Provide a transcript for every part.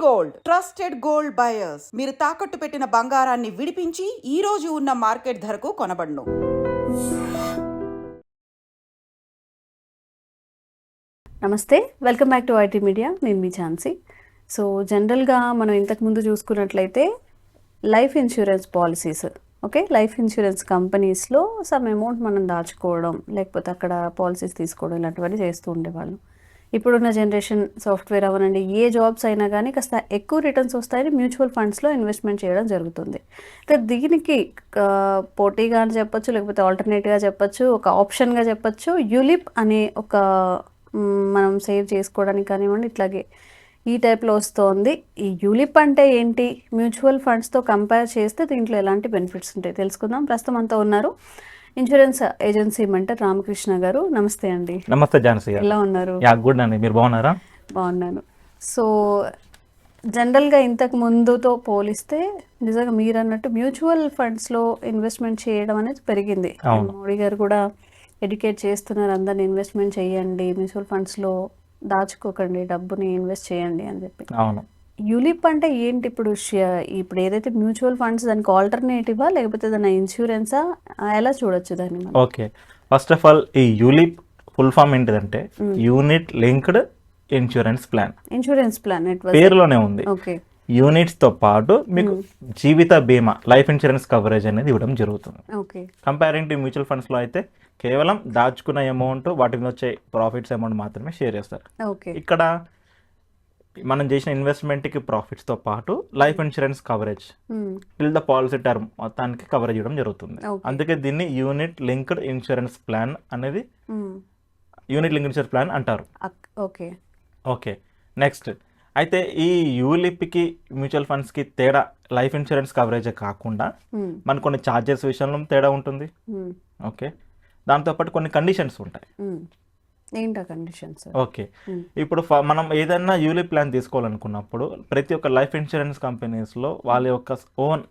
Gold trusted gold buyers. మీరు తాకట్టు పెట్టిన బంగారాన్ని విడిపించి ఈ రోజు ఉన్న మార్కెట్ ధరకు కొనబడును. నమస్తే, welcome back to IT media. నేను మీ ఝాన్సీ. సో జనరల్గా మనం ఇంతకుముందు చూసుకున్నట్లయితే life insurance policies, okay, life insurance కంపెనీస్లో సమ్ అమౌంట్ మనం దాచుకోవడం, లేకపోతే అక్కడ పాలసీస్ తీసుకోవడం ఇలాంటివన్నీ చేస్తూ ఉండేవాళ్ళు. ఇప్పుడున్న జనరేషన్ సాఫ్ట్వేర్ అవనండి, ఏ జాబ్స్ అయినా కానీ కాస్త ఎక్కువ రిటర్న్స్ వస్తాయని మ్యూచువల్ ఫండ్స్లో ఇన్వెస్ట్మెంట్ చేయడం జరుగుతుంది. అయితే దీనికి పోటీగా అని చెప్పొచ్చు, లేకపోతే ఆల్టర్నేట్గా చెప్పొచ్చు, ఒక ఆప్షన్గా చెప్పొచ్చు. యూలిప్ అనే ఒక మనం సేవ్ చేసుకోవడానికి కానివ్వండి, ఇట్లాగే ఈ టైప్లో వస్తుంది. ఈ యూలిప్ అంటే ఏంటి, మ్యూచువల్ ఫండ్స్తో కంపేర్ చేస్తే దీంట్లో ఎలాంటి బెనిఫిట్స్ ఉంటాయి తెలుసుకుందాం. ప్రస్తుతం అంతా ఉన్నారు ఇన్సూరెన్స్ ఏజెన్సీ మెంటర్ రామకృష్ణ గారు. నమస్తే అండి. నమస్తే ఝాన్సీ గారు. ఎలా ఉన్నారు? గుడ్ అండి, మీరు బాగున్నారా? బాగున్నాను. సో జనరల్గా ఇంతకు ముందుతో పోలిస్తే నిజంగా మీరు అన్నట్టు మ్యూచువల్ ఫండ్స్లో ఇన్వెస్ట్మెంట్ చేయడం అనేది పెరిగింది. మోడీ గారు కూడా ఎడ్యుకేట్ చేస్తున్నారు, అందరిని ఇన్వెస్ట్మెంట్ చేయండి, మ్యూచువల్ ఫండ్స్లో దాచుకోకండి, డబ్బుని ఇన్వెస్ట్ చేయండి అని చెప్పి. అవును. యూలిప్ అంటే ఏంటి? ఇప్పుడు ఏదైతే మ్యూచువల్ ఫండ్స్ దానికి ఆల్టర్నేటివా, లేకపోతే దాని ఇన్సూరెన్సా, ఎలా చూడొచ్చు దాన్ని? ఓకే, ఫస్ట్ ఆఫ్ ఆల్ ఈ యూలిప్ ఫుల్ ఫామ్ ఏంటిదంటే unit linked insurance plan. Insurance plan పేరులోనే ఉంది. ఓకే, యూనిట్స్ తో పాటు మీకు జీవిత బీమా, లైఫ్ ఇన్సూరెన్స్ కవరేజ్ అనేది ఇవ్వడం జరుగుతుంది. Okay, comparing to mutual funds లో అయితే కేవలం దాచుకున్న అమౌంట్, వాటి మీద వచ్చే ప్రాఫిట్స్ అమౌంట్ మాత్రమే షేర్ చేస్తారు. ఓకే, ఇక్కడ మనం చేసిన ఇన్వెస్ట్మెంట్కి ప్రాఫిట్స్తో పాటు life insurance coverage till the policy term మొత్తానికి కవరేజ్ ఇవ్వడం జరుగుతుంది. అందుకే దీన్ని యూనిట్ లింక్డ్ ఇన్సూరెన్స్ ప్లాన్ అనేది యూనిట్ లింక్డ్ ఇన్సూరెన్స్ ప్లాన్ అంటారు. ఓకే, ఓకే, నెక్స్ట్ అయితే ఈ యూలిప్కి మ్యూచువల్ ఫండ్స్కి తేడా లైఫ్ ఇన్సూరెన్స్ కవరేజే కాకుండా మనకు కొన్ని ఛార్జెస్ విషయంలో తేడా ఉంటుంది. ఓకే, దాంతోపాటు కొన్ని కండిషన్స్ ఉంటాయి. ఏంటా కండిషన్స్? ఓకే, ఇప్పుడు మనం ఏదైనా యూలిప్ ప్లాన్ తీసుకోవాలనుకున్నప్పుడు ప్రతి ఒక్క లైఫ్ ఇన్సూరెన్స్ కంపెనీస్లో వాళ్ళ యొక్క ఓన్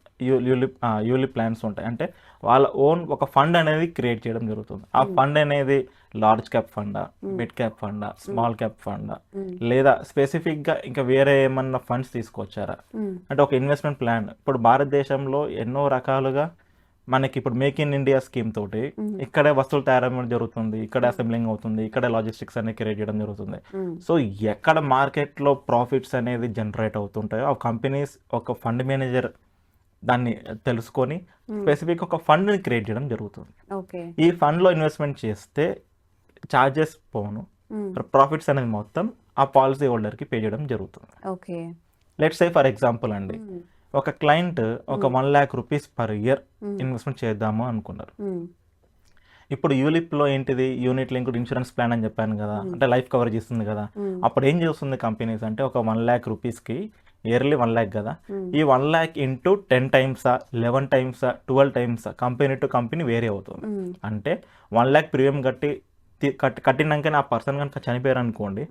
యూలిప్ ప్లాన్స్ ఉంటాయి. అంటే వాళ్ళ ఓన్ ఒక ఫండ్ అనేది క్రియేట్ చేయడం జరుగుతుంది. ఆ ఫండ్ అనేది large cap funda, mid cap funda, small cap funda, లేదా స్పెసిఫిక్గా ఇంకా వేరే ఏమన్నా ఫండ్స్ తీసుకొచ్చారా అంటే ఒక ఇన్వెస్ట్మెంట్ ప్లాన్. ఇప్పుడు భారతదేశంలో ఎన్నో రకాలుగా మనకి ఇప్పుడు మేక్ ఇన్ ఇండియా స్కీమ్ తోటి ఇక్కడే వస్తువులు తయారవ్వడం జరుగుతుంది, ఇక్కడే అసెంబ్లింగ్ అవుతుంది, ఇక్కడే లాజిస్టిక్స్ అనేది క్రియేట్ చేయడం జరుగుతుంది. సో ఎక్కడ మార్కెట్లో ప్రాఫిట్స్ అనేది జనరేట్ అవుతుంటాయో ఆ కంపెనీస్ ఒక ఫండ్ మేనేజర్ దాన్ని తెలుసుకొని స్పెసిఫిక్ ఒక ఫండ్ని క్రియేట్ చేయడం జరుగుతుంది. ఈ ఫండ్లో ఇన్వెస్ట్మెంట్ చేస్తే ఛార్జెస్ పోను, ప్రాఫిట్స్ అనేది మొత్తం ఆ పాలసీ హోల్డర్కి పే చేయడం జరుగుతుంది. లెట్స్ సే ఫర్ ఎగ్జాంపుల్ అండి, ఒక క్లయింట్ ఒక 1 lakh rupees per year investment చేద్దాము అనుకున్నారు. ఇప్పుడు యూలిప్లో ఏంటిది యూనిట్ లింక్డ్ ఇన్సూరెన్స్ ప్లాన్ అని చెప్పాను కదా, అంటే లైఫ్ కవరేజ్ ఇస్తుంది కదా. అప్పుడు ఏం చేస్తుంది కంపెనీస్ అంటే ఒక 1 lakh rupeesకి ఇయర్లీ 1 lakh కదా, ఈ 1 lakh into 10 times 11 times 12 times company to company వేరే అవుతుంది. అంటే 1 lakh ప్రీమియం కట్టినాకనే ఆ పర్సన్ కనుక చనిపోయారు అనుకోండి,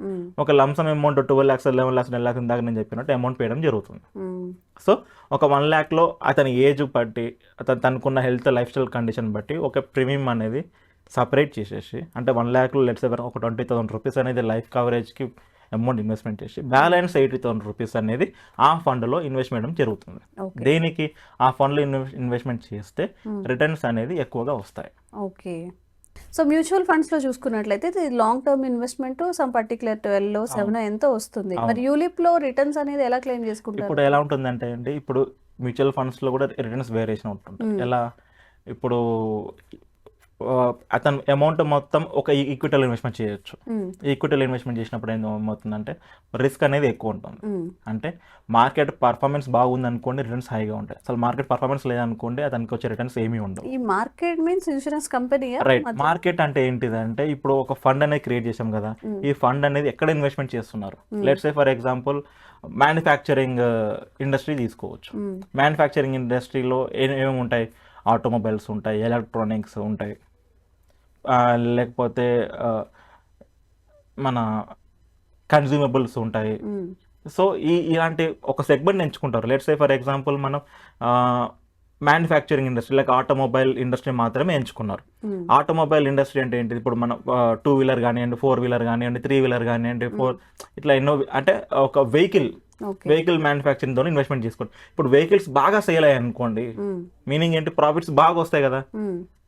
ఒక lump sum amount 12 lakhs 11 lakhs 10 lakhs ఇందాక నేను చెప్పినట్టు అమౌంట్ పేయడం జరుగుతుంది. సో ఒక 1 lakhలో అతని ఏజ్ బట్టి, తనకున్న హెల్త్ లైఫ్ స్టైల్ కండిషన్ బట్టి ఒక ప్రీమియం అనేది సపరేట్ చేసేసి, అంటే 1 lakhలో లెట్స్ ఒక 20,000 rupees అనేది లైఫ్ కవరేజ్కి అమౌంట్ ఇన్వెస్ట్మెంట్ చేసి బ్యాలెన్స్ 80,000 rupees అనేది ఆ ఫండ్లో ఇన్వెస్ట్మెంట్ జరుగుతుంది. దేనికి? ఆ ఫండ్లో ఇన్వెస్ట్మెంట్ చేస్తే రిటర్న్స్ అనేది ఎక్కువగా వస్తాయి. ఓకే, సో మ్యూచువల్ ఫండ్స్ లో చూసుకున్నట్లయితే long term investment some particular 12 7 ఎంతో వస్తుంది. మరి యూలిప్ లో రిటర్న్స్ అనేది ఎలా క్లెయిమ్ చేసుకుంటారు? ఇప్పుడు ఎలా ఉంటుందంటే అండి, ఇప్పుడు మ్యూచువల్ ఫండ్స్ లో కూడా రిటర్న్స్ వేరియేషన్ ఉంటుంది. ఎలా? ఇప్పుడు అతను అమౌంట్ మొత్తం ఒక ఈక్విటీలో ఇన్వెస్ట్మెంట్ చేయొచ్చు. ఈక్విటీలో ఇన్వెస్ట్మెంట్ చేసినప్పుడు ఏమవుతుందంటే రిస్క్ అనేది ఎక్కువ ఉంటుంది. అంటే మార్కెట్ పర్ఫార్మెన్స్ బాగుంది అనుకోండి, రిటర్న్స్ హైగా ఉంటాయి. అసలు మార్కెట్ పర్ఫార్మెన్స్ లేదనుకోండి, అతనికి వచ్చే రిటర్న్స్ ఏమీ ఉండవు. ఈ market means insurance company, right? Market అంటే ఏంటిదంటే ఇప్పుడు ఒక ఫండ్ అనేది క్రియేట్ చేసాం కదా, ఈ ఫండ్ అనేది ఎక్కడ ఇన్వెస్ట్మెంట్ చేస్తున్నారు. Let's say for example manufacturing industry తీసుకోవచ్చు. మ్యానుఫ్యాక్చరింగ్ ఇండస్ట్రీలో ఏమేమి ఉంటాయి? ఆటోమొబైల్స్ ఉంటాయి, ఎలక్ట్రానిక్స్ ఉంటాయి, లేకపోతే మన కన్జ్యూమబుల్స్ ఉంటాయి. సో ఇలాంటి ఒక సెగ్మెంట్ ఎంచుకుంటారు. లెట్స్ సే ఫర్ ఎగ్జాంపుల్ మనం manufacturing industry like automobile industry మాత్రమే ఎంచుకున్నారు. ఆటోమొబైల్ ఇండస్ట్రీ అంటే ఏంటిది? ఇప్పుడు మనం 2 wheeler కానివ్వండి, 4 wheeler కానివ్వండి, 3 wheeler కానివ్వండి, ఇట్లా ఎన్నో, అంటే ఒక వెహికల్ ఓకే. వెహికల్ మ్యానుఫ్యాక్చరింగ్తో ఇన్వెస్ట్మెంట్ చేసుకోండి. ఇప్పుడు వెహికల్స్ బాగా సేల్ అయ్యాయి అనుకోండి, మీనింగ్ ఏంటి, ప్రాఫిట్స్ బాగా వస్తాయి కదా,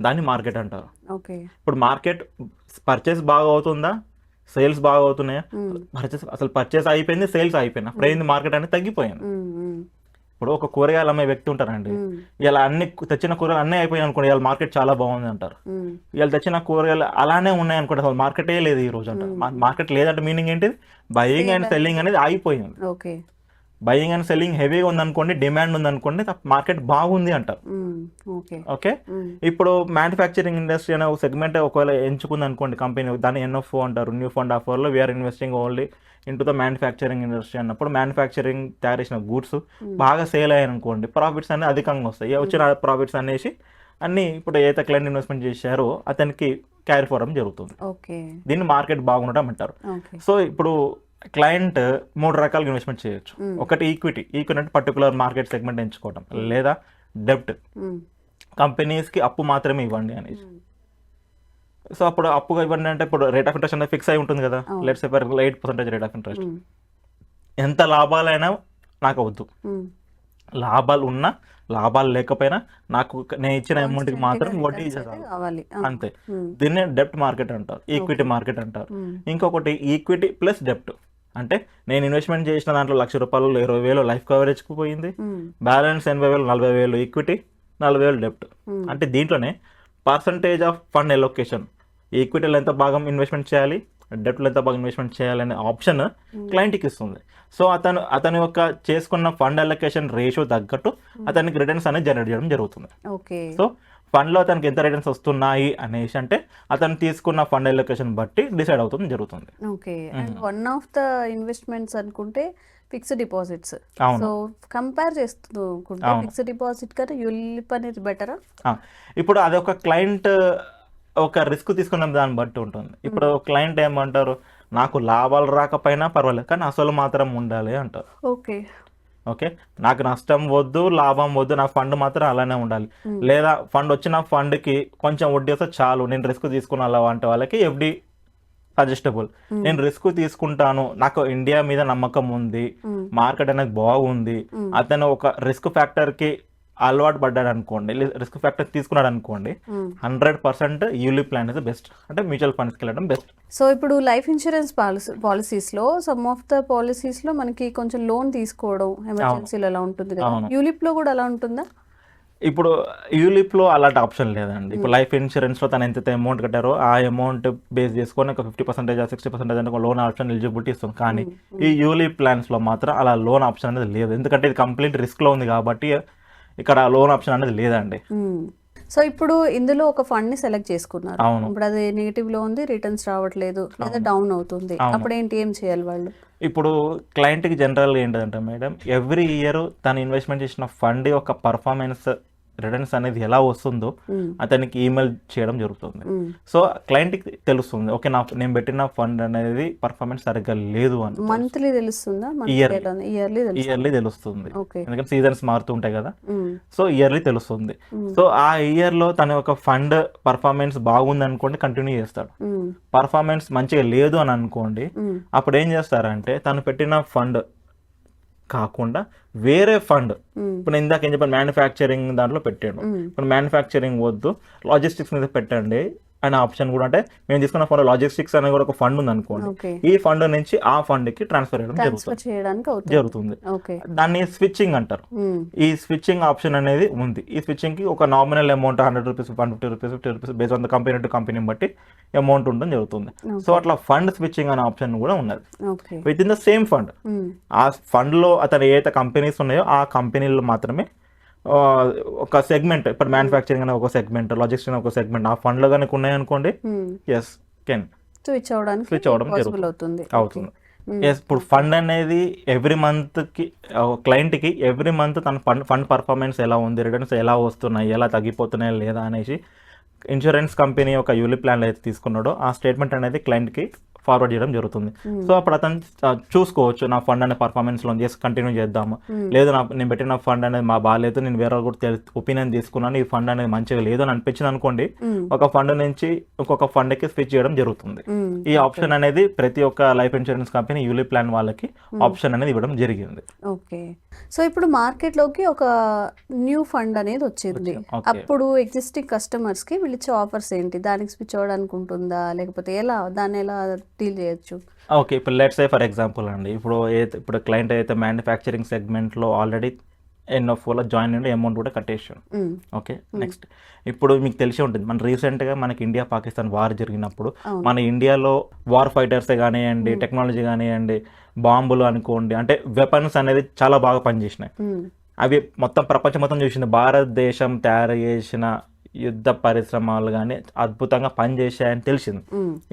దాన్ని మార్కెట్ అంటారు. ఓకే. ఇప్పుడు మార్కెట్ పర్చేస్ బాగా అవుతుందా, సేల్స్ బాగా అవుతున్నాయా, పర్చేస్ అయిపోయింది, సేల్స్ అయిపోయింది, అప్పుడు ఏంది, మార్కెట్ అనేది తగ్గిపోయింది. ఇప్పుడు ఒక కూరగాయలు అమ్మే వ్యక్తి ఉంటారండి, ఇలా అన్ని తెచ్చిన కూరగాయలు అన్నీ అయిపోయాయి అనుకోండి, ఇవాళ మార్కెట్ చాలా బాగుంది అంటారు. ఇవాళ తెచ్చిన కూరగాయలు అలానే ఉన్నాయి అనుకోండి, అసలు మార్కెటే లేదు ఈ రోజు అంటారు. మార్కెట్ లేదంటే మీనింగ్ ఏంటిది, బయింగ్ అండ్ సెల్లింగ్ అనేది ఆగిపోయింది. ఓకే. బయింగ్ అండ్ సెల్లింగ్ హెవీగా ఉందనుకోండి, డిమాండ్ ఉందనుకోండి, మార్కెట్ బాగుంది అంటారు. ఓకే. ఇప్పుడు మ్యానుఫ్యాక్చరింగ్ ఇండస్ట్రీ అనే ఒక సెగ్మెంట్ ఒకవేళ ఎంచుకుంది అనుకోండి కంపెనీ, దాన్ని NFO అంటారు, న్యూ ఫండ్ ఆఫ్ లో we're investing only into the manufacturing industry అన్నప్పుడు, మ్యానుఫ్యాక్చరింగ్ తయారు చేసిన గూడ్స్ బాగా సేల్ అయ్యాయి అనుకోండి, ప్రాఫిట్స్ అనేది అధికంగా వస్తాయి. వచ్చిన ప్రాఫిట్స్ అనేసి అన్ని ఇప్పుడు ఏదైతే క్లయింట్ ఇన్వెస్ట్మెంట్ చేశారో అతనికి క్యారీ ఫార్మ్ జరుగుతుంది. దీన్ని మార్కెట్ బాగుండటం అంటారు. సో ఇప్పుడు క్లయింట్ 3 రకాలుగా ఇన్వెస్ట్మెంట్ చేయొచ్చు. ఒకటి ఈక్విటీ అంటే పర్టికులర్ మార్కెట్ సెగ్మెంట్ ఎంచుకోవడం, లేదా డెబ్ట్, కంపెనీస్కి అప్పు మాత్రమే ఇవ్వండి అనేసి. సో అప్పుడు అప్పుగా ఇవ్వండి అంటే ఇప్పుడు రేట్ ఆఫ్ ఇంట్రెస్ట్ అనేది ఫిక్స్ అయి ఉంటుంది కదా, let's say 8% rate of interest. ఎంత లాభాలైనా నాకు వద్దు, లాభాలు ఉన్నా లాభాలు లేకపోయినా నాకు నేను ఇచ్చిన అమౌంట్కి మాత్రం వడ్డీ కావాలి, అంతే. దీన్ని డెప్ట్ మార్కెట్ అంటారు, ఈక్విటీ మార్కెట్ అంటారు. ఇంకొకటి ఈక్విటీ ప్లస్ డెప్ట్ అంటే నేను ఇన్వెస్ట్మెంట్ చేసిన దాంట్లో ₹1,00,000 20,000 లైఫ్ కవరేజ్కి పోయింది, బ్యాలెన్స్ 80,000 40,000 ఈక్విటీ 40,000 డెప్ట్. అంటే దీంట్లోనే పర్సంటేజ్ ఆఫ్ ఫండ్ ఎలొకేషన్, ఈక్విటీలో ఎంత భాగం ఇన్వెస్ట్మెంట్ చేయాలి, డెప్ట్లో ఎంత బాగా ఇన్వెస్ట్మెంట్ చేయాలనే ఆప్షన్ క్లయింట్కి ఇస్తుంది. సో అతని యొక్క చేసుకున్న ఫండ్ అలొకేషన్ రేషియో తగ్గట్టు అతనికి రిటర్న్స్ అనేది జనరేట్ చేయడం జరుగుతుంది. సో ఫండ్లో అతనికి ఎంత రిటర్న్స్ వస్తున్నాయి అనేసి అంటే అతను తీసుకున్న ఫండ్ అలొకేషన్ బట్టి డిసైడ్ అవుతుంది జరుగుతుంది. Okay. And one of the investments అనుకుంటే ఫిక్స్డ్ డిపాజిట్స్. సో కంపేర్ చేస్తుంటే ఫిక్స్డ్ డిపాజిట్ కన్నా యూలిప్ అనేది బెటరా? ఇప్పుడు అది ఒక క్లయింట్ ఒక రిస్క్ తీసుకున్న దాన్ని బట్టి ఉంటుంది. ఇప్పుడు క్లయింట్ ఏమంటారు, నాకు లాభాలు రాకపోయినా పర్వాలేదు కానీ అసలు మాత్రం ఉండాలి అంటారు. ఓకే, నాకు నష్టం వద్దు, లాభం వద్దు, నా ఫండ్ మాత్రం అలానే ఉండాలి. లేదా ఫండ్ వచ్చిన ఫండ్కి కొంచెం వడ్డీ వస్తే చాలు, నేను రిస్క్ తీసుకున్నా అంటే వాళ్ళకి FD సజెస్టబుల్. నేను రిస్క్ తీసుకుంటాను, నాకు ఇండియా మీద నమ్మకం ఉంది, మార్కెట్ అనేది బాగుంది, అతను ఒక రిస్క్ ఫ్యాక్టర్కి అలవాటు పడ్డాడు అనుకోండి, రిస్క్ ఫ్యాక్టర్ తీసుకున్నాడు అనుకోండి, 100% యూలిప్ ప్లాన్ ఇస్ బెస్ట్, అంటే మ్యూచువల్ ఫండ్స్కి వెళ్ళడం బెస్ట్. సో ఇప్పుడు లైఫ్ ఇన్సూరెన్స్ పాలసీస్లో సమ్ ఆఫ్ ద పాలసీస్లో మనకి కొంచెం లోన్ తీసుకోవడం ఎమర్జెన్సీలో అలా ఉంటుంది కదా, యూలిప్లో కూడా అలా ఉంటుందా? ఇప్పుడు యూలిప్లో అలాంటి ఆప్షన్ లేదండి. ఇప్పుడు లైఫ్ ఇన్సూరెన్స్లో తను ఎంత అమౌంట్ కట్టారో ఆ అమౌంట్ బేస్ చేసుకొని ఒక 50% 60% అంటే లోన్ ఆప్షన్ ఎలిజిబిలిటీ ఇస్తుంది. కానీ ఈ యూలిప్ ప్లాన్స్లో మాత్రం అలా లోన్ ఆప్షన్ అనేది లేదు, ఎందుకంటే ఇది కంప్లీట్ రిస్క్లో ఉంది కాబట్టి ఇక్కడ లోన్ ఆప్షన్ అనేది లేదండి. సో ఇప్పుడు ఇందులో ఒక ఫండ్ ని సెలెక్ట్ చేసుకున్నారు, ఇప్పుడు అది నెగిటివ్ లో ఉంది, రిటర్న్స్ రావట్లేదు లేదా డౌన్ అవుతుంది, అప్పుడు ఏంటి, ఏం చేయాలి వాళ్ళు? ఇప్పుడు క్లయింట్కి జనరల్గా ఏంటంటే మేడం, ఎవ్రీ ఇయర్ తను ఇన్వెస్ట్మెంట్ చేసిన ఫండ్ యొక్క పర్ఫార్మెన్స్ రిటర్న్స్ అనేది ఎలా వస్తుందో అతనికి ఈమెయిల్ చేయడం జరుగుతుంది. సో క్లయింట్కి తెలుస్తుంది, ఓకే నేను పెట్టిన ఫండ్ అనేది పర్ఫార్మెన్స్ సరిగ్గా లేదు అని. మంత్లీ తెలుస్తుందా? ఇయర్లీ తెలుస్తుంది, ఎందుకంటే సీజన్స్ మారుతుంటాయి కదా, సో ఇయర్లీ తెలుస్తుంది. సో ఆ ఇయర్లో తన యొక్క ఫండ్ పర్ఫార్మెన్స్ బాగుంది అనుకోండి, కంటిన్యూ చేస్తాడు. పర్ఫార్మెన్స్ మంచిగా లేదు అని అనుకోండి, అప్పుడు ఏం చేస్తారంటే తను పెట్టిన ఫండ్ కాకుండా వేరే ఫండ్, ఇప్పుడు నేను ఇందాక ఏం చెప్పాను మ్యానుఫ్యాక్చరింగ్ దాంట్లో పెట్టాడు, ఇప్పుడు మ్యానుఫ్యాక్చరింగ్ వద్దు లాజిస్టిక్స్ మీద పెట్టండి అనే ఆప్షన్ కూడా, అంటే మేము తీసుకున్న ఫండ్ లాజిస్టిక్స్ అనే కూడా ఒక ఫండ్ ఉంది అనుకోండి, ఈ ఫండ్ నుంచి ఆ ఫండ్ కి ట్రాన్స్ఫర్ చేయడం జరుగుతుంది. దాన్ని స్విచ్చింగ్ అంటారు. ఈ స్విచ్చింగ్ ఆప్షన్ అనేది ఉంది. ఈ స్విచ్చింగ్ కి ఒక nominal amount ₹100, ₹150, ₹50 base on the company to company బట్టి అమౌంట్ ఉండడం జరుగుతుంది. సో అట్లా ఫండ్ స్విచ్చింగ్ అనే ఆప్షన్ కూడా ఉన్నది with in the same fund. ఆ ఫండ్ లో అతను ఏదైతే కంపెనీస్ ఉన్నాయో ఆ కంపెనీలో మాత్రమే ఒక సెగ్మెంట్, ఇప్పుడు మ్యానుఫ్యాక్చరింగ్ అనే ఒక సెగ్మెంట్, లాజిస్టిక్స్ అనే ఒక సెగ్మెంట్ ఆ ఫండ్ లో కనుక ఉన్నాయనుకోండి, ఎస్ కెన్ స్విచ్ అవడం అవుతుంది. ఇప్పుడు ఫండ్ అనేది ఎవ్రీ మంత్ కి క్లయింట్ కి ఎవ్రీ మంత్ తన ఫండ్ పర్ఫార్మెన్స్ ఎలా ఉంది, రిటర్న్స్ ఎలా వస్తున్నాయి, ఎలా తగ్గిపోతున్నాయి లేదా అనేసి ఇన్సూరెన్స్ కంపెనీ ఒక యూలిప్ ప్లాన్ అయితే తీసుకున్నాడో ఆ స్టేట్మెంట్ అనేది క్లయింట్ కి ఫార్వర్డ్ చేయడం జరుగుతుంది. సో అప్పుడు అతను చూసుకోవచ్చు, నా ఫండ్ అనే పర్ఫార్మెన్స్లో చేసి కంటిన్యూ చేద్దాము, లేదు నేను పెట్టిన ఫండ్ అనేది మా బాగాలేదు, నేను వేరే కూడా ఒపీనియన్ తీసుకున్నాను, ఈ ఫండ్ అనేది మంచిగా లేదు అని అనిపించింది అనుకోండి, ఒక ఫండ్ నుంచి ఇంకొక ఫండ్కి స్విచ్ చేయడం జరుగుతుంది. ఈ ఆప్షన్ అనేది ప్రతి ఒక్క life insurance company ULIP plan వాళ్ళకి ఆప్షన్ అనేది ఇవ్వడం జరిగింది. ఓకే. సో ఇప్పుడు మార్కెట్లోకి ఒక న్యూ ఫండ్ అనేది వచ్చింది. అప్పుడు ఎగ్జిస్టింగ్ కస్టమర్స్కి వీళ్ళు ఇచ్చే ఆఫర్స్ ఏంటి? దానికి స్విచ్ అవ్వడానికి ఉంటుందా, లేకపోతే దాన్ని ఎలా డీల్ చేయొచ్చు? ఓకే, ఇప్పుడు లెట్స్ సే ఫర్ ఎగ్జాంపుల్ అండి, ఇప్పుడు క్లయింట్ అయితే మ్యానుఫ్యాక్చరింగ్ సెగ్మెంట్లో ఆల్రెడీ ఎన్ఎఫ్ఓలో జాయిన్ అయ్యి అమౌంట్ కూడా కట్టేసాం. ఓకే, నెక్స్ట్ ఇప్పుడు మీకు తెలిసే ఉంటుంది, మన రీసెంట్గా మనకి ఇండియా పాకిస్తాన్ వార్ జరిగినప్పుడు మన ఇండియాలో వార్ ఫైటర్సే కానివ్వండి, టెక్నాలజీ కానివ్వండి, బాంబులు అనుకోండి, అంటే వెపన్స్ అనేది చాలా బాగా పనిచేసినాయి. అవి మొత్తం ప్రపంచం మొత్తం చూసింది, భారతదేశం తయారు చేసిన యుద్ధ పరిశ్రమలు కానీ అద్భుతంగా పనిచేసాయని తెలిసింది.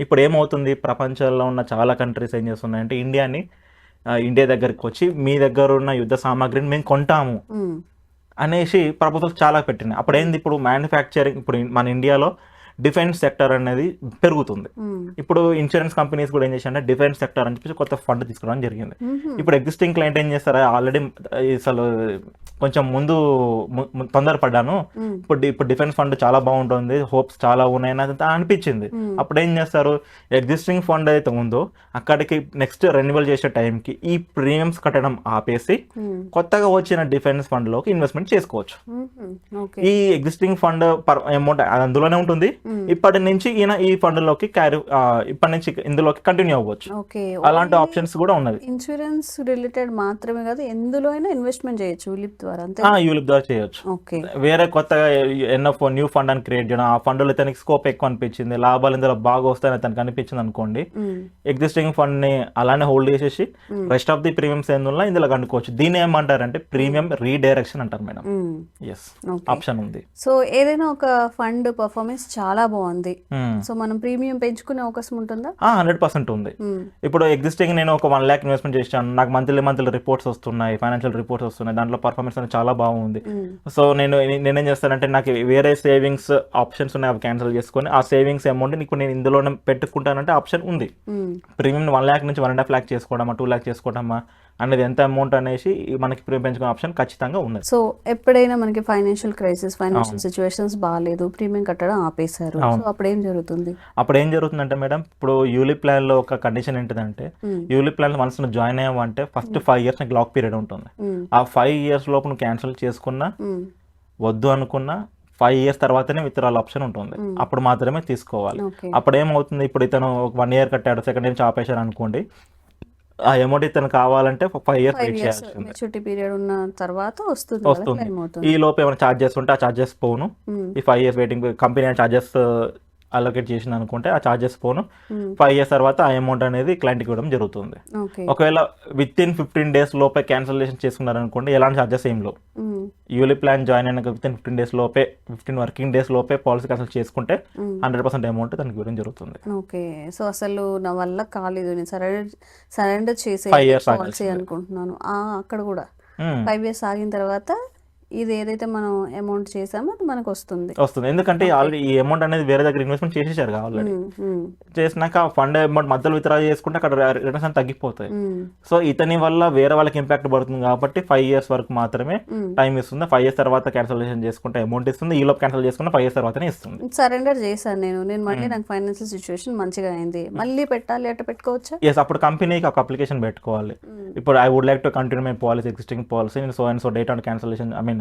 ఇప్పుడు ఏమవుతుంది, ప్రపంచంలో ఉన్న చాలా కంట్రీస్ ఏం చేస్తున్నాయంటే ఇండియా దగ్గరికి వచ్చి మీ దగ్గర ఉన్న యుద్ధ సామాగ్రిని మేము కొంటాము అనేసి ప్రపోజల్స్ చాలా పెట్టినాయి. అప్పుడు ఏంది, ఇప్పుడు మ్యానుఫ్యాక్చరింగ్, ఇప్పుడు మన ఇండియాలో డిఫెన్స్ సెక్టర్ అనేది పెరుగుతుంది. ఇప్పుడు ఇన్సూరెన్స్ కంపెనీస్ కూడా ఏం చేశారంటే డిఫెన్స్ సెక్టర్ అని చెప్పేసి కొత్త ఫండ్ తీసుకోవడం జరిగింది. ఇప్పుడు ఎగ్జిస్టింగ్ క్లయింట్ ఏం చేస్తారా, ఆల్రెడీ అసలు కొంచెం ముందు తొందరపడ్డాను, ఇప్పుడు డిఫెన్స్ ఫండ్ చాలా బాగుంటుంది, హోప్స్ చాలా ఉన్నాయని అనిపించింది. అప్పుడు ఏం చేస్తారు, ఎగ్జిస్టింగ్ ఫండ్ అయితే ఉందో అక్కడికి నెక్స్ట్ రెన్యువల్ చేసే టైంకి ఈ ప్రీమియమ్స్ కట్టడం ఆపేసి కొత్తగా వచ్చిన డిఫెన్స్ ఫండ్ లోకి ఇన్వెస్ట్మెంట్ చేసుకోవచ్చు. ఈ ఎగ్జిస్టింగ్ ఫండ్ అమౌంట్ అందులోనే ఉంటుంది, ఇప్పటి నుంచి ఈ ఫండ్ లోకి ఇప్పటి నుంచి ఇందులోకి కంటిన్యూ అవ్వచ్చు. అలాంటి ఆప్షన్స్ కూడా ఉన్నది. ఇన్సూరెన్స్ రిలేటెడ్ మాత్రమే కాదు, ఎందులో అయినా ఇన్వెస్ట్మెంట్ చేయొచ్చు యూలిప్ ద్వారా. యూలిప్ ద్వారా చేయొచ్చు. వేరే కొత్తగా ఎన్ఎఫ్ఓ న్యూ ఫండ్ అని క్రియేట్ చేయడం, ఆ ఫండ్ లో తనకి స్కోప్ ఎక్కువ అనిపించింది, లాభాలు ఇందులో బాగా వస్తాయని తనకు అనిపించింది అనుకోండి, ఎగ్జిస్టింగ్ ఫండ్ ని అలానే హోల్డ్ చేసేసి రెస్ట్ ఆఫ్ ది ప్రీమియమ్స్ ఏందున్నా ఇందులో కనుకోవచ్చు. దీన్ని ఏమంటారంటే ప్రీమియం రీడైరెక్షన్ అంటారు మేడం. ఎస్, ఆప్షన్ ఉంది. సో ఏదైనా ఒక ఫండ్ పర్ఫార్మెన్స్ చాలా బాగుంది, సో మనం ప్రీమియం పెంచుకునే అవకాశం ఉంటుందా? 100% ఉంది. ఇప్పుడు ఎగ్జిస్టింగ్ నేను ఒక 1 lakh ఇన్వెస్ట్మెంట్ చేశాను, నాకు మంత్లీ రిపోర్ట్స్ వస్తున్నాయి, ఫైనాన్షియల్ రిపోర్ట్స్ వస్తున్నాయి, దాంట్లో పర్ఫార్మెన్స్ అనేది చాలా బాగుంది. సో నేనేం చేస్తానంటే నాకు వేరే సేవింగ్స్ ఆప్షన్స్ ఉన్నాయి, అవి క్యాన్సిల్ చేసుకొని ఆ సేవింగ్స్ అమౌంట్ ఇప్పుడు నేను ఇందులోనే పెట్టుకుంటానంటే ఆప్షన్ ఉంది. ప్రీమియం 1 lakh నుంచి 1.5 lakh చేసుకోవడమా, 2 lakh చేసుకోవడమా అనేది ఎంత అమౌంట్ అనేసి మనకి ప్రీమియం పెంచుకునే ఆప్షన్ ఖచ్చితంగా ఉన్నది. సో ఎప్పుడైనా మనకి ఫైనాన్షియల్ క్రైసిస్, ఫైనాన్షియల్ సిచ్యువేషన్స్ బాగాలేదు, ప్రీమియం కట్టడం ఆపేశారు, సో అప్పుడు ఏం జరుగుతుందంటే మేడం, ఇప్పుడు యూలిప్ ప్లాన్ లో ఒక కండిషన్ ఏంటిదంటే, యూలిప్ ప్లాన్ వన్స్ నువ్వు జాయిన్ అయ్యావంటే ఫస్ట్ 5 years నీకు లాక్ పీరియడ్ ఉంటుంది. ఆ 5 years లోపు నువ్వు క్యాన్సిల్ చేసుకున్నా వద్దు అనుకున్నా 5 years తర్వాతనే విత్డ్రాల్ ఆప్షన్ ఉంటుంది, అప్పుడు మాత్రమే తీసుకోవాలి. అప్పుడు ఏమవుతుంది, ఇప్పుడు ఇతను 1 year కట్టాడు, సెకండ్ ఇయర్ ఆపేశాడు అనుకోండి, ఆ అమౌంట్ ఇతను కావాలంటే 5 years వెయిట్ చేయాల్సింది. మెచ్యూరిటీ పీరియడ్ ఉన్న తర్వాత వస్తుంది. ఈ లోపు ఏమైనా ఛార్జెస్ ఉంటే ఆ ఛార్జెస్ పోను, ఈ 5 years waiting company charges allocate చేసింది అనుకుంటే ఆ ఛార్జెస్ పోను, 5 years తర్వాత ఆ అమౌంట్ అనేది క్లయింట్కి ఇవ్వడం జరుగుతుంది. ఒకవేళ విత్ ఇన్ 15 days లోపే క్యాన్సలేషన్ చేసుకున్నారనుకోండి, ఎలాంటి ఛార్జెస్ ఏం లేవు. యూలిప్ ప్లాన్ జాయిన్ అయిన విత్ ఇన్ 15 days లోపే, 15 working days లోపే పాలసీ క్యాన్సిల్ చేసుకుంటే 100% అమౌంట్ దానికి ఇవ్వడం జరుగుతుంది. ఓకే. సో అసలు నా వల్ల కాలేదు, నేను సరెండర్ చేసే పాలసీ అనుకుంటున్నాను, అక్కడ కూడా 5 years ఆగిన తర్వాత ఇది ఏదైతే మనం అమౌంట్ చేసామో అది మనకు వస్తుంది. ఎందుకంటే ఆల్రెడీ ఈ అమౌంట్ అనేది వేరే దగ్గర ఇన్వెస్ట్మెంట్ చేసేసారు ఆల్రెడీ. చేసినాక ఫండ్ అమౌంట్ మధ్యలో విత్డ్రా చేసుకుంటే అక్కడ రిటర్న్స్ అని తగ్గిపోతాయి. సో ఇతని వల్ల వేరే వాళ్ళకి ఇంపాక్ట్ పడుతుంది కాబట్టి 5 years వరకు మాత్రమే టైం ఇస్తుంది. 5 years తర్వాత క్యాన్సలేషన్ చేసుకుంటే అమౌంట్ ఇస్తుంది, ఈ లోపు క్యాన్సిల్ చేసుకుంటే 5 years తర్వాతనే ఇస్తుంది. సరెండర్ చేశాను నేను మళ్ళీ నాకు ఫైనాన్షియల్ సిచ్యువేషన్ మంచిగా అయింది, మళ్ళీ పెట్టాలి అట్లా పెట్టుకోవచ్చా? ఎస్, అప్పుడు కంపెనీకి ఒక అప్లికేషన్ పెట్టుకోవాలి. ఇప్పుడు I would like to continue my policy, existing policy, నేను so and so date on cancellation, I mean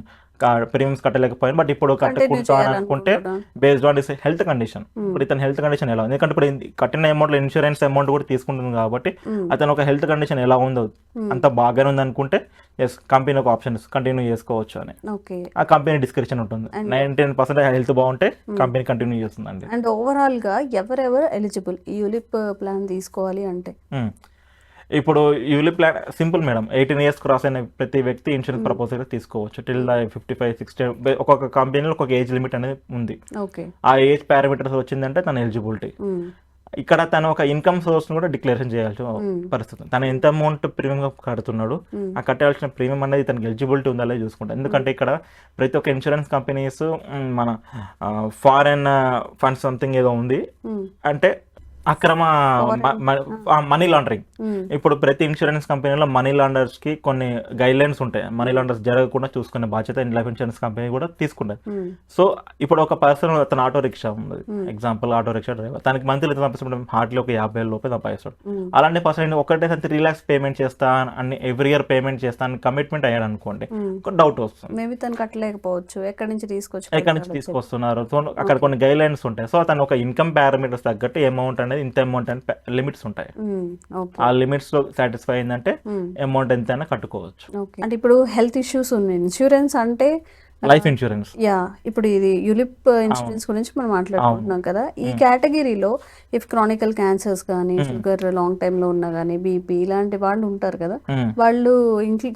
premiums కట్టలేకపోయాను, బట్ ఇప్పుడు కట్టుకుంటాను అనుకుంటే బేస్డ్ ఆన్ హెల్త్ కండిషన్. ఇప్పుడు ఇతను హెల్త్ కండిషన్ ఎలా ఉంది, ఎందుకంటే ఇప్పుడు కట్టిన అమౌంట్ లో ఇన్సూరెన్స్ అమౌంట్ కూడా తీసుకుంటుంది కాబట్టి అతను ఒక హెల్త్ కండిషన్ ఎలా ఉందో అంత బాగానే ఉంది అనుకుంటే ఎస్, కంపెనీ ఒక ఆప్షన్స్ కంటిన్యూ చేసుకోవచ్చు అని ఆ కంపెనీ డిస్క్రిప్షన్ ఉంటుంది. 99% హెల్త్ బాగుంటే కంపెనీ కంటిన్యూ చేస్తుందండి. అండ్ ఓవరాల్ గా ఎవరెవరు ఎలిజిబుల్ ఈ యూలిప్ ప్లాన్ తీసుకోవాలి అంటే? ఇప్పుడు ULIP plan simple madam, 18 years cross అయిన ప్రతి వ్యక్తి ఇన్సూరెన్స్ ప్రపోజల్ తీసుకోవచ్చు. టిల్ 55-60 ఒక్కొక్క కంపెనీలో ఒక్కొక్క ఏజ్ లిమిట్ అనేది ఉంది. ఆ ఏజ్ పారామీటర్స్ వచ్చిందంటే తన ఎలిజిబిలిటీ. ఇక్కడ తను ఒక ఇన్కమ్ సోర్స్ కూడా డిక్లరేషన్ చేయాల్సిన పరిస్థితి. తను ఎంత అమౌంట్ ప్రీమియం కడుతున్నాడు, ఆ కట్టాల్సిన ప్రీమియం అనేది తనకి ఎలిజిబిలిటీ ఉందా లేదా చూసుకుంటాం. ఎందుకంటే ఇక్కడ ప్రతి ఒక్క ఇన్సూరెన్స్ కంపెనీస్ మన ఫారెన్ ఫండ్స్ సంథింగ్ ఏదో ఉంది అంటే అక్రమ మనీ లాండరింగ్. ఇప్పుడు ప్రతి ఇన్సూరెన్స్ కంపెనీలో మనీ లాండర్స్ కి కొన్ని గైడ్ లైన్స్ ఉంటాయి. మనీ లాండర్స్ జరగకుండా చూసుకునే బాధ్యత లైఫ్ ఇన్సూరెన్స్ కంపెనీ కూడా తీసుకుంటారు. సో ఇప్పుడు ఒక పర్సన్ అతను ఆటో రిక్షా ఉంది, ఎగ్జాంపుల్ ఆటో రిక్షా డ్రైవర్, తనకి మంత్లీ సంపాదించడం హార్డ్లీ ఒక 50,000 లోపే సంపాదిస్తాడు. అలాంటి పర్సన్ ఒకటే 3 lakhs పేమెంట్ చేస్తా అని ఎవ్రీ ఇయర్ పేమెంట్ చేస్తా అని కమిట్మెంట్ అయ్యాడు అనుకోండి, ఒక డౌట్ వస్తుంది. మేబీ తను కట్టలేకపోవచ్చు, ఎక్కడి నుంచి తీసుకొస్తున్నారు. సో అక్కడ కొన్ని గైడ్ లైన్స్ ఉంటాయి. సో అతను ఒక ఇన్కమ్ పారామీటర్స్ తగ్గట్టు అమౌంట్ అనేది ఇంత అమౌంట్ అని లిమిట్స్ ఉంటాయి. ఆ లిమిట్స్ లో సాటిస్ఫై అయిందంటే అమౌంట్ ఎంతైనా కట్టుకోవచ్చు. అంటే ఇప్పుడు హెల్త్ ఇష్యూస్ ఉన్నాయి, ఇన్సూరెన్స్ అంటే లైఫ్ ఇన్సూరెన్స్. యా, ఇప్పుడు ఇది యులిప్ ఇన్సూరెన్స్ గురించి మనం మాట్లాడుకుంటున్నాం కదా. ఈ కేటగిరీలో ఇఫ్ క్రానికల్ క్యాన్సర్స్ కానీ, షుగర్ లాంగ్ టైమ్ లో ఉన్నా కానీ, బీపీ ఇలాంటి వాళ్ళు ఉంటారు కదా, వాళ్ళు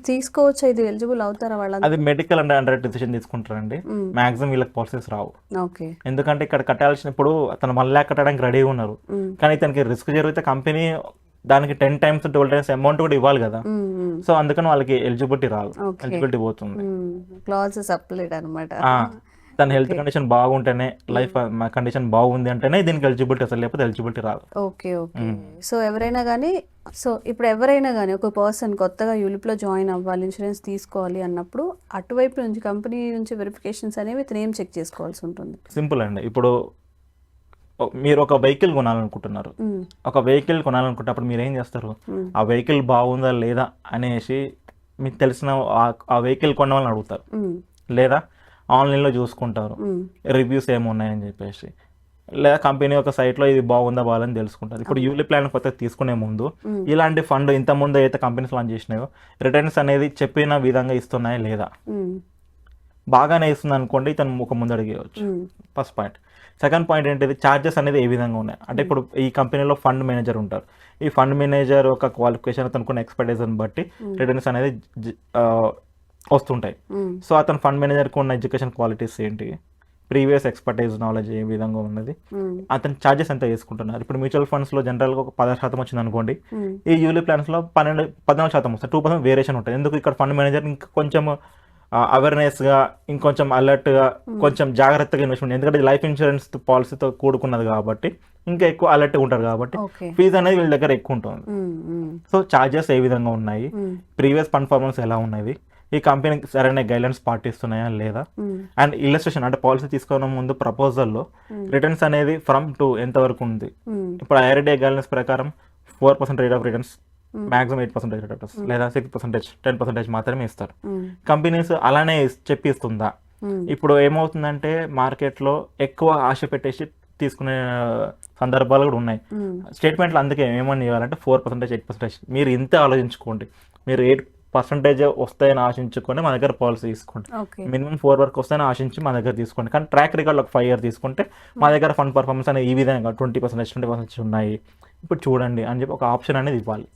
తీసుకోవచ్చు, ఇది ఎలిజిబుల్ అవుతారా వాళ్ళు? అది మెడికల్ అండ్ అండర్ డిసిషన్ తీసుకుంటారండి. మాక్సిమం వీళ్ళకి పాలసీస్ రావు. ఓకే, ఎందుకంటే ఇక్కడ కట్టాల్సిన, ఇప్పుడు అతను 1 lakh కట్టడానికి రెడీగా ఉన్నారు, కానీ ఇతనికి రిస్క్ జరిగితే కంపెనీ దానికి 10 times 12 times అమౌంట్ కూడా ఇవ్వాలి కదా. సో అందుకని వాళ్ళకి ఎలిజిబిలిటీ రాదు, ఎలిజిబిలిటీ పోతుంది. క్లాజెస్ అప్లైడ్ అన్నమాట. తన హెల్త్ కండిషన్ బాగుంటేనే, లైఫ్ కండిషన్ బాగుంది అంటేనే దీనికి ఎలిజిబిలిటీ, అసలు లేకపోతే ఎలిజిబిలిటీ రాదు. Okay okay. సో ఎవరైనా కానీ, ఇప్పుడు ఎవరైనా కానీ ఒక పర్సన్ కొత్తగా యూలిప్లో జాయిన్ అవ్వాలి, ఇన్సూరెన్స్ తీసుకోవాలి అన్నప్పుడు అటువైపు నుంచి కంపెనీ నుంచి వెరిఫికేషన్స్ అనేవి ఇతను ఏం చెక్ చేసుకోవాల్సి ఉంటుంది? సింపుల్ అండి. ఇప్పుడు మీరు ఒక వెహికల్ కొనాలనుకుంటున్నారు, కొనాలనుకుంటున్నప్పుడు మీరు ఏం చేస్తారు, ఆ వెహికల్ బాగుందా లేదా అనేసి మీకు తెలిసిన ఆ వెహికల్ కొన్న వాళ్ళని అడుగుతారు, లేదా ఆన్లైన్లో చూసుకుంటారు రివ్యూస్ ఏమున్నాయని చెప్పేసి, లేదా కంపెనీ ఒక సైట్లో ఇది బాగుందా బాగాలని తెలుసుకుంటారు. ఇప్పుడు యూలిప్ ప్లాన్ కొత్త తీసుకునే ముందు ఇలాంటి ఫండ్ ఇంత ముందు అయితే కంపెనీస్ లాంచ్ చేసినాయో రిటర్న్స్ అనేది చెప్పిన విధంగా ఇస్తున్నాయా లేదా, బాగానే ఇస్తుంది అనుకోండి, ఇతను ఒక ముందు అడిగేయచ్చు. First point. సెకండ్ పాయింట్ ఏంటిది, ఛార్జెస్ అనేది ఏ విధంగా ఉన్నాయి అంటే, ఇప్పుడు ఈ కంపెనీలో ఫండ్ మేనేజర్ ఉంటారు, ఈ ఫండ్ మేనేజర్ ఒక క్వాలిఫికేషన్, అతనుకున్న ఎక్స్పర్టైజ్ని బట్టి రిటర్న్స్ అనేది వస్తుంటాయి. సో అతను ఫండ్ మేనేజర్కి ఉన్న ఎడ్యుకేషన్ క్వాలిటీస్ ఏంటి, ప్రీవియస్ ఎక్స్పర్టైజ్ నాలెడ్జ్ ఏ విధంగా ఉన్నది, అతను ఛార్జెస్ ఎంత వేసుకుంటున్నారు. ఇప్పుడు మ్యూచువల్ ఫండ్స్లో జనరల్గా ఒక 16% వచ్చింది అనుకోండి, ఈ యూలిప్ ప్లాన్స్లో 14% వస్తుంది, 2% వేరియేషన్ ఉంటుంది. ఎందుకు ఇక్కడ ఫండ్ మేనేజర్ ఇంకా కొంచెం అవేర్నెస్గా, ఇంకొంచెం అలర్ట్గా, కొంచెం జాగ్రత్తగా ఇన్వెస్ట్మెంట్, ఎందుకంటే లైఫ్ ఇన్సూరెన్స్ పాలసీతో కూడుకున్నది కాబట్టి ఇంకా ఎక్కువ అలర్ట్గా ఉంటారు కాబట్టి ఫీజు అనేది వీళ్ళ దగ్గర ఎక్కువ ఉంటుంది. సో ఛార్జెస్ ఏ విధంగా ఉన్నాయి, ప్రీవియస్ పర్ఫార్మెన్స్ ఎలా ఉన్నది, ఈ కంపెనీకి సరైన గైడ్లైన్స్ పాటిస్తున్నాయా లేదా, అండ్ ఇల్లస్ట్రేషన్ అంటే పాలసీ తీసుకునే ముందు ప్రపోజల్లో రిటర్న్స్ అనేది ఫ్రమ్ టు ఎంత వరకు ఉంది. ఇప్పుడు IRDAI గైడ్లైన్స్ ప్రకారం 4% rate of returns, maximum 8% rate of returns, లేదా 6%, 10% మాత్రమే ఇస్తారు. కంపెనీస్ అలానే చెప్పిస్తుందా? ఇప్పుడు ఏమవుతుందంటే మార్కెట్లో ఎక్కువ ఆశ పెట్టేసి తీసుకునే సందర్భాలు కూడా ఉన్నాయి. స్టేట్మెంట్లు అందుకే ఏమని ఇవ్వాలంటే 4%, 8%. మీరు ఇంతే ఆలోచించుకోండి, మీరు 8% వస్తాయని ఆశించుకొని మా దగ్గర పాలసీ తీసుకోండి, మినిమం 4 వరకు వస్తాయని ఆశించి మా దగ్గర తీసుకోండి. కానీ ట్రాక్ రికార్డ్ ఒక 5 years తీసుకుంటే మా దగ్గర ఫండ్ పర్ఫార్మెన్స్ అనేది ఈ విధంగా 20% ఉన్నాయి, ఇప్పుడు చూడండి అని చెప్పి ఒక ఆప్షన్ అనేది ఇవ్వాలి.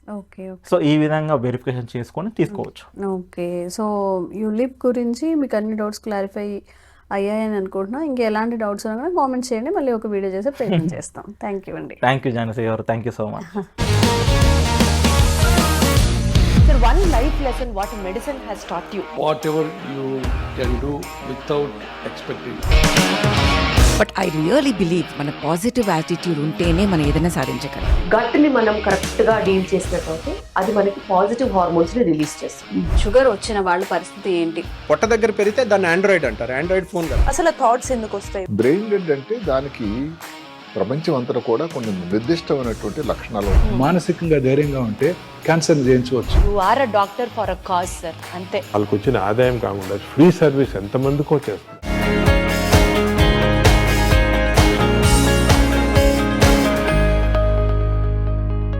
సో ఈ విధంగా వెరిఫికేషన్ చేసుకొని తీసుకోవచ్చు. ఓకే, సో యూలిప్ గురించి మీకు అన్ని డౌట్స్ క్లారిఫై అయ్యాయని అనుకుంటున్నా. ఇంకా ఎలాంటి డౌట్స్ ఉన్నా కూడా కామెంట్ చేయండి, మళ్ళీ ఒక వీడియో చేసి ప్రెజెంట్ చేస్తాం. థ్యాంక్ యూ అండి. థ్యాంక్ యూ జానసి గారు, thank you so much. Sir, one life lesson what medicine has taught you. Whatever you can do without expecting. But I really believe మన పాజిటివ్ యాటిట్యూడ్ ఉంటేనే మనం ఏదైనా సాధించగలం. గట్ని మనం కరెక్ట్గా డీల్ చేసినట్లయితే అది మనకి పాజిటివ్ హార్మోన్స్ని రిలీజ్ చేస్తుంది. షుగర్ వచ్చిన వాళ్ళ పరిస్థితి ఏంటి? పొట్ట దగ్గర పెరిగితే దాన్ని ఆండ్రాయిడ్ అంటారు, ఆండ్రాయిడ్ ఫోన్ కదా. అసలు థాట్స్ ఎందుకు వస్తాయి? బ్రెయిన్ డెడ్ అంటే దానికి ప్రపంచం అంతా కూడా కొన్ని నిర్దిష్టమైనటువంటి లక్షణాలు ఉన్నాయి. మానసికంగా ధైర్యంగా ఉంటే క్యాన్సర్ జయించవచ్చు. You are a doctor for a cause sir, అంతే. వాళ్ళకి వచ్చిన ఆదాయం కాకుండా ఫ్రీ సర్వీస్ ఎంతమందికో చేస్తారు.